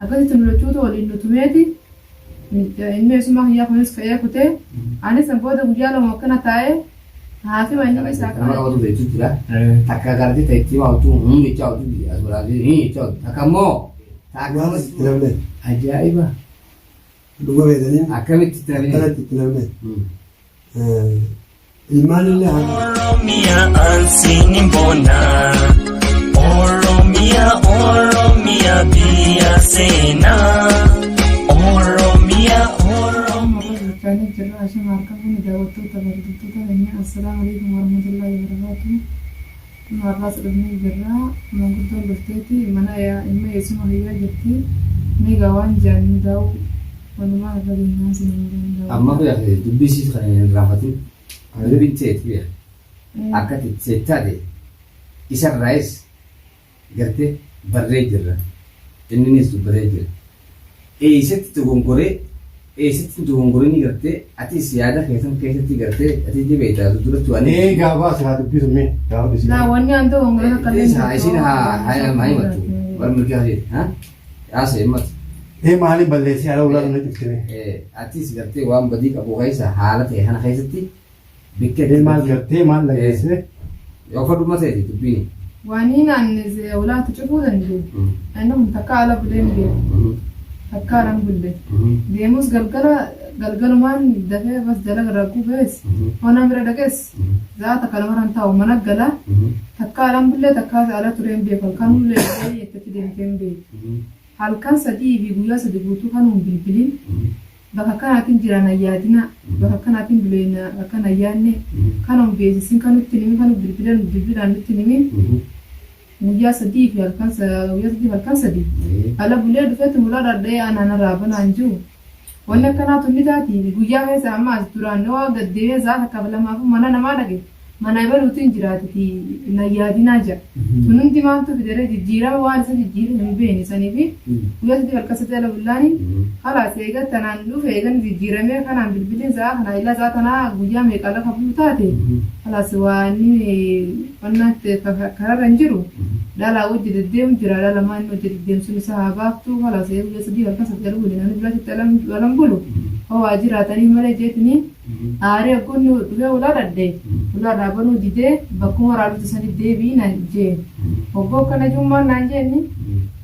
akkasitti nulachuutu waliin nutumeeti inni eessuma hiyyaa kunis ka'ee kutee anis booda guyyaa lama akkana taa'ee haasima inni isaa nama qabatu beektu jira takka garti ta'etti waatu humni chaa'u asirratti ni chaa'u takka immoo taa'amas namne ajaa'iba dhuga beekanii akkamitti taa'ee kanatti namne ilmaanillee Oromia ansini mbona Oromia biyya seenaa Oromia Kan jirra asii markaa kun daawwattoota barduttoota keenya assalaamu alaikum warahmatullahi wabarakatuh. Marraa sadafnii jirra manguddoon dhufteeti mana ilma eessuma hiyyaa jirti ni gawaan jaanii daa'u walumaa irra geenyaa sinii amma dubbisiis kan hin raafatin dubbiin teeti akka teettaate isarraayis gartee barree jirra inninis dubbaree jira eessatti dogongoree ni gartee atis yaada keessatti gartee ati dibeeta duratti waan gaabaa isaa dubbisu mee gaabaa bisi naa wanni aan dogongoree akka isin haa himatu wal mirgaa jedhe yaasa himmatu maaliin balleessee haala ulaa dhumna jiftime atis gartee waan badii qabu keessa haala ta'e kana keessatti bikka maal gartee maal lageessee yoo fadhuma ta'e dubbiin wani naan walaatu cufuu danda'u annamu takka ala buleen deemu takka alan bulle deemus galgalumaan dafee bas dalaga ragguu bees honaan bira dhaqees zaata kalamaran taa'u mana gala takka alan bulle takka ala tureen beeku kan ullee itti deemteen beeku halkan sadii fi guyyaa sadii guutuu kan bilbilin bakka kanaatiin jiran ayyaadina bakka kanaatiin buleena akka ayyaanne kan beesisin kan nutti nimi kan bilbilan nutti nimi guyyaa sadii fi halkan sadii ala bulee dhufetti mulaa dhadhee aanaan raabanaan jiru wanni akkanaatu ni taati guyyaa keessa ammaas duraan waa gaddeebee zaata kabalamaaf mana namaa dhage mana ibaluutiin jiraatiti nayyaadinaa jira tunundi maaltu fidere jijjiirama waan isa jijjiirame hin beekne sanii fi guyyaa sadii halkan sadii ala bullaani halaas eegattanaan dhufe eegan jijjiiramee kanaan bilbilin za'a kana illaa za'a tanaa guyyaa meeqala kabuu taate halaas waanni wannaatti kararra hin jiru dhalaa hojii deddeemu jira dhala maanni hojii deddeemsuun isaa haa baaftu halaas guyyaa sadii halkan sadii ala bulle namni biratti alan bulu hawaa jiraatanii malee jeetini aaree akkunni dhufee ulaa dhaddee ulaa dhaabanuu didee bakkuma waraabatu sanii deebii naan jee hoggoo akkana jummaan naan jeenni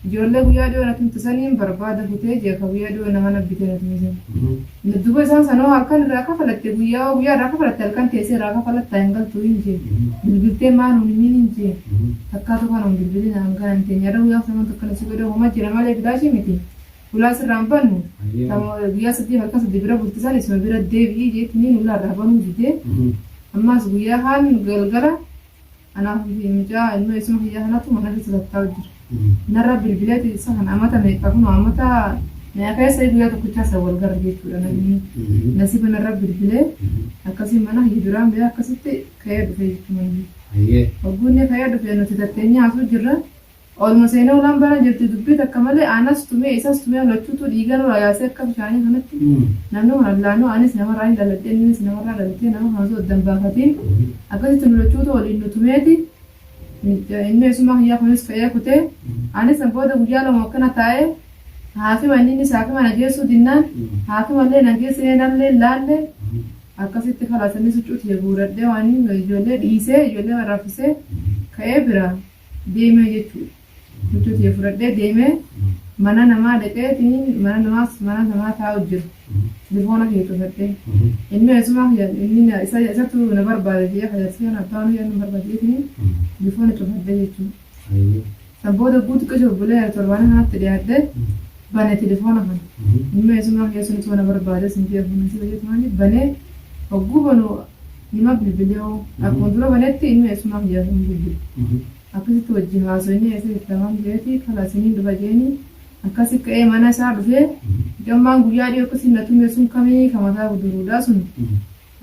ijoollee guyyaa dhiyoo na tumtisaniin barbaada futee jeeka guyyaa dhiyoo nama nabbitee na tumisan duba isaan sanoo halkan irraa kafalatte guyyaa irraa kafalatte halkan teessee irraa kafalatta hin galtuu hin jee bilbiltee maanuun himiin hin jee takkaatu kanuun bilbilin hangaa hin teenye adda guyyaa saman tokkana si godhe homa jira malee bidaashii miti ulaa sirraan bannu guyyaa sadii halkan sadii bira bultisan isuma bira deebi'ii jeetiniin ulaa irraa banuu didee ammaas guyyaa haan galgala anaaf mucaa ilma isuma hiyyaa kanatu mana keessa tattaa'u jira narra bilbileeti isa kan amata meeqa kun amata meeqa keessa guyyaa tokkichaa isa wal gara jechuudha namni nasiba narra bilbilee akkasii mana hijiraan bee akkasitti ka'ee dhufe jechuudha wagguunni ka'ee dhufe nuti tatteenyaa haasuu jirra olma seenaa ulaan bana jirti dubbii takka malee anas tumee isas tumee lachuutu dhiigan yaasee akka bishaanii kanatti namni kun allaanoo anis namarraa hin dhaladhee innis namarraa dhalatee nama kaasuu addan baafatiin akkasitti nu lachuutu waliin nu tumeeti inni eessuma hiyyaa kunis ka'ee kutee anis booda guyyaa lama akkana taa'ee haakima inni haakima nageessuu dinnaan haakimallee nageessee nallee laallee akkasitti kalaasanii sucuuti guuradhee waan ijoollee dhiisee ijoollee warraafisee ka'ee bira deemee jechuudha. Sucuuti fudhadhee deemee mana namaa dhaqeetiin mana namaa taa'u jiru. Telefoona kee tufadhee inni eessuma inni isatu na barbaade jee fayyadamee na abbaan nu barbaadeetiin telefoona tufadhee jechuudha. Booda guutuu qe'ee bulee torbaan kanatti dhiyaadhee banee telefoona kana inni eessuma keessatti na barbaade sintii afuun si fayyadamaa banee hogguu banu nima bilbilee akkuma dura banetti inni eessuma fayyadamu bilbile. Akkasitti wajjin haasofnee eessa ittamaan jeeti kalaasiniin dhufa jeeni akkasi ka'ee mana isaa dhufee gammaan guyyaa dhiyoo akkasii na tumee sun kamii kamataa guduruudhaa sun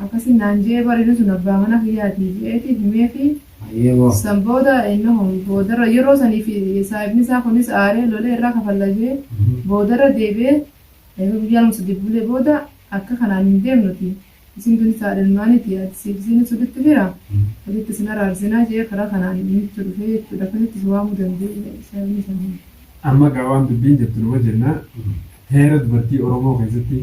akkasii naan jee bareedu sun abbaa mana kiyyaatii jeeti himee fi san booda boodarra yeroo sanii fi saayibni isaa kunis aaree lolee irraa kafallajee boodarra deebee guyyaa lama sadii bulee booda akka kanaan hin deemnuti isin kun saadhalmaaniiti isin suditti jira asitti isin araarsinaa jee karaa kanaan nutti dhufee jechuudha akkasitti si waamuu danda'e saayibni isaanii. amma gaawwan dubbiin jettu numa jenna heera dubartii Oromoo keessatti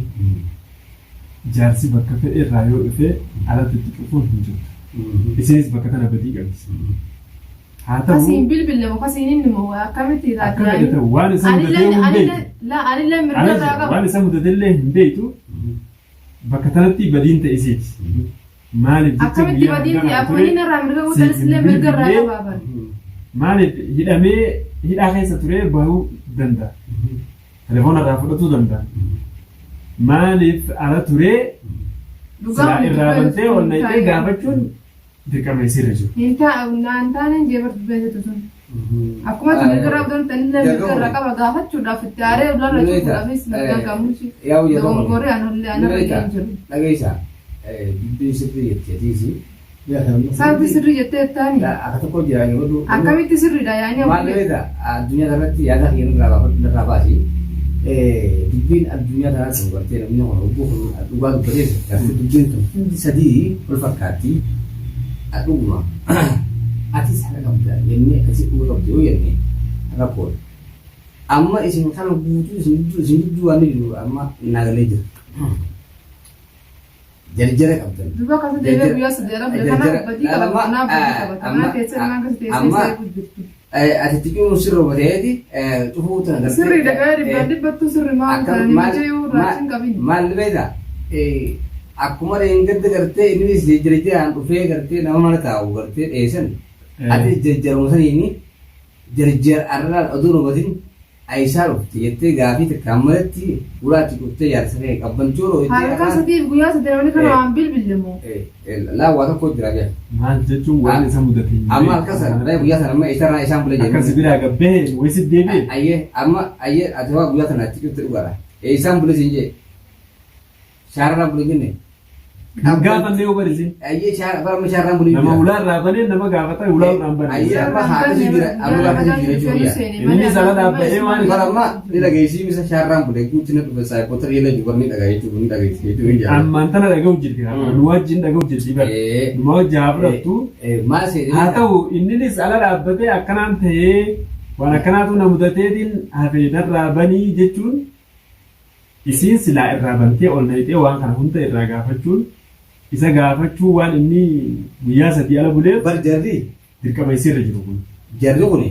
jaarsi bakka fedhe irraa yoo dhufe alatti itti cufuun hin jirtu. Isinis bakka kana badii qabdi. Haa ta'u Kasiin bilbille moo kasiin inni moo akkamitti akkana jedha waan isa mudatee hin beektu. anillee mirga irraa qaba. Waan isa mudateellee hin beektu bakka tanatti badiin ta'e isiiti. Maaliif akkamitti badiin akkuma inni irraa mirga guutanis illee mirga irraa qabaaban. maaliif hidhamee hidhaa keessa ture bahuu danda'a. Telefoona irraa fudhatuu danda'a. Maaliif ala turee silaa irraa bantee ol naqxee gaafachuun dirqama isirra jiru. Naan taaneen jeebartu beekatu sun. Akkuma mirga irraa guutan tanillee mirga irraa qaba gaafachuudhaaf itti aaree ularra cufuudhaafis mirga gamuushi. Dogongoree anullee anarra hin jiru. Dhageessaa dubbii sirrii jetteetiisi. Saanti sirrii jettee taani. Akka tokko jira yoo akkamitti sirriidha yaani maal beektaa addunyaa kanatti yaada kiyya irraa baasi. Dubbiin addunyaa kanatti hubattee namni dhugaa dubbatees dubbiin kun sadii wal fakkaatti dhuguma atis haala qabda jennee akkasii dhugaa qabdi yoo jennee rakkoodha. Amma isin kana guutuu isin gidduu waan jiru amma naagalee jira. Jarjara qabdan. Duba kasa deebee guyyaa sadeera bira kana badii qaba kanaaf badii qaba kanaa keessa naan kasi teessee guddiftu. Ati xiqqoo sirrii bateeti cufuu tana galtee. Sirrii dhagaa dhibbattu sirrii maal kana nimicha yoo raasin qabin. Maal beektaa akkuma reengadda gartee innis jarjaraan dhufee gartee nama mana taa'u gartee dheessan ati jarjaruma saniini jarjar arraan oduu hubatin Aisyah dhufte jettee gaafii takkaan malatti ulaatti dhuftee jaarsa kee qabbanchuu halkan sadiif guyyaa sadeeranii kana waan bilbille moo. Laa waa tokko jira bee. Maal jechuun waan isa mudate. Amma halkan sana guyyaa sana amma isarraa isaan bule jennee. Akkas biraa gabbee wayisi deebi'e. Ayyee ati waa guyyaa sana itti dhufte dhugaadha. Isaan bule siin jee. Shaarraa bule jenne. Gaafanne yoo barisin. Ayyee shaarraa bule. Nama ulaa irraa nama gaafata ulaa irraa barisin. Ayyee amma haadha jira amma haadha jira jechuudha. Inni sana dhaabbatee waan Barama ni dhagayeesii misa shaarraan bule guutina dhufe saayipoota yeela jiru ni dhagayeetu ni dhagayeetu ni jaalladha. Ammaan tana dhaga'u jirti. Nu wajjin dhaga'u jirti bara. Nu wajjin haa fudhattu. Maal seetee. Haa ta'u inninis ala dhaabbatee akkanaan ta'ee waan akkanaatu na mudateetiin hafee narraa banii jechuun isiin silaa irraa bantee ol naqxee waan kana hunda irraa gaafachuun isa gaafachuu waan inni guyyaa sadii ala buleef Bar jarri dirqama isirra jiru kun. jarri kuni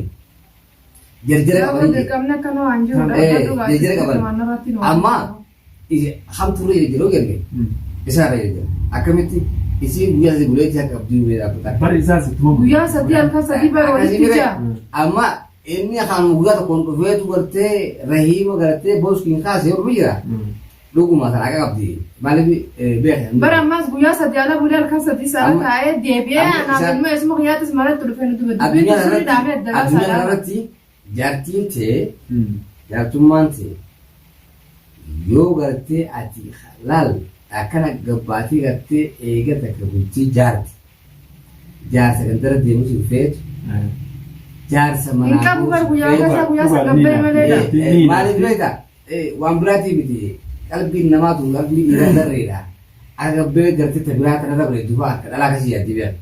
jarjara qabanii dirqamni akkana waan jiru jarjara qaban amma hamtuurri yeroo genne isaarra jira akkamitti isiin guyyaa sadii buleetti akka abdii bulee dhaabbata. Bar isaas ittuma guyyaa sadii halkan sadii bara walitti jira. Amma inni kan guyyaa tokkoon dhufeetu gartee rahiima gartee booskiin kaasee yoo jira. Dhuguma sana akka qabdi maaliif beekan. Bara ammas guyyaa sadii ala bulee halkan sadii sana taa'ee deebi'ee anaaf ilma eesuma hiyyaatis maratti dhufee nuti addunyaa kanarratti jaartiin ta'e jaartummaan ta'e yoo gartee ati laal akkana gabbaatii gartee eegata akka bultii jaarti jaarsa kan dara deemus hin feetu jaarsa manaa hin qabu bar guyyaa kasa guyyaa sagabbee malee maaliif beekta waan biraatii miti qalbiin namaatu qalbii dhiiraa darreedha agabbee gartee tabiraa kana dabre duba akka dhalaa kasii yaaddi beeku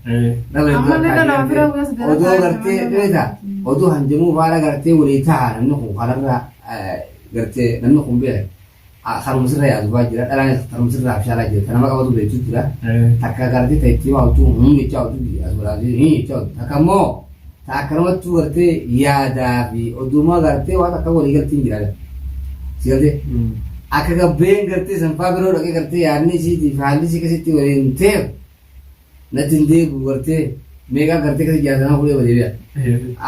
odoo gartee beekta odoo hanjamuu faana gartee walii ta'a namni kun kanarraa gartee namni kun beeka haruma sirra yaadu baa jira dhalaan haruma sirra abshaaraa jira kanama qabatu beektu jira takka gartee ta'etti waawtu jecha waawtu asbiraati jecha waawtu takka immoo akkanumatti gartee yaadaa fi oduumaa gartee waan akka walii galtiin jira sigaltee akka gabbeen gartee sanfaa biroo dhaqee gartee yaadni isiitii fi haalli isii akkasitti waliin ta'e natti hin deebi'u gartee meeqaa gartee kasi jaatamaa fuudhee waliin bi'a.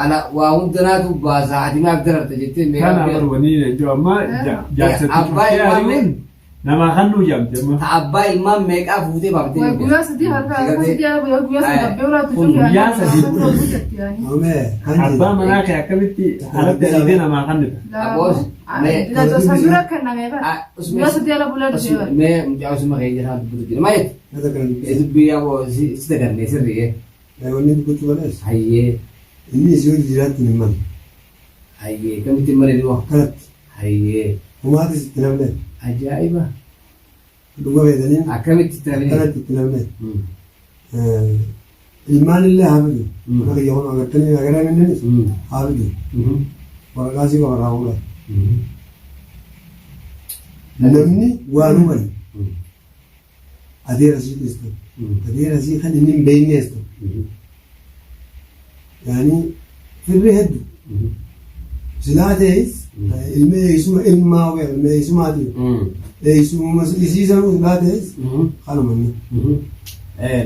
Ala waa hundanaatu baasaa adimaaf dararte jettee meeqaa. Kana barbaadanii jechuun amma jaarsatti nama hannuu jamte amma. Abbaa ilmaan meeqaa fuutee baaftee. Guyyaa sadii harkaa sadii ala guyyaa sadii gabbee uraatu guyyaa sadii. Abbaa manaa kee akkamitti alatti dhiibee namaa kannita. Aboos. Sasura kennamee bara. Guyyaa sadii ala bulee dhufee. Mee mucaa usuma kee jira dubbatu jira maayet. Dubbii yaaboo si dagannee sirrii. Wanni dubbachuu balaas. Hayyee. Inni isii hojii jiraatti hin malu. Hayyee kamitti hin malee dhiboo. Kanatti. Hayyee. Humaatis itti namne. Ajaa'iba. Dhuga beekanii. Akkamitti itti namne. Kanatti itti namne. Ilmaan illee haa fidu. Akka yaa'uun agartanii agaraan innis haa fidu. waraqaa si qabarraa fuudhan. Namni waan humani adeera sii dhiistu. Adeera sii kan inni hin beekneestu. Yaani firri hedduu. Silaa ta'es ilmi eeysuma ilmaa wayya ilmi eeysumaati. Eeysuma isiisan silaa ta'es kanuma inni.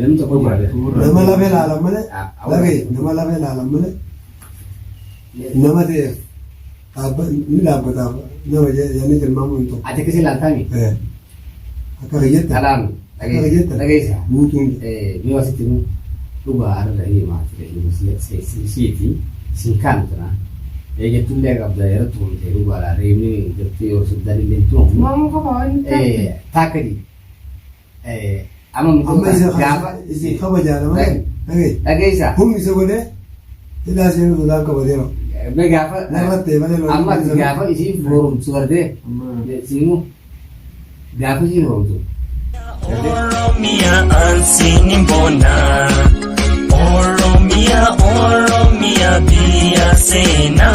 Namni tokko jira. Nama lafee ilaalan malee lagee nama lafee ilaalan malee nama ta'eef ni dhaabbataaf nama jennee tilmaamu hin ta'u. Ati akkasii ilaaltaami? Akka fayyadda. Kalaam. Dhageessa. Guutuun. Mee wasitti nu dhugaa arra himaa ture siiti sinkaan tana. Eegatullee qabda yeroo tuumte dhugaadha reemni jirti yoo soddaan illee tuumu. Maamu qofa waan ta'eef. Taakadi. Amma Amma isin kabajaa nama dhageessa. Humni isa godhee hidhaa seenuu sodaan qabateera. Mee gaafa Narrattee malee amma gaafa isiin foorumtu gartee siinu gaafa isiin foorumtu. Oromia ansinin bona. Oromia, Oromia, biya sena.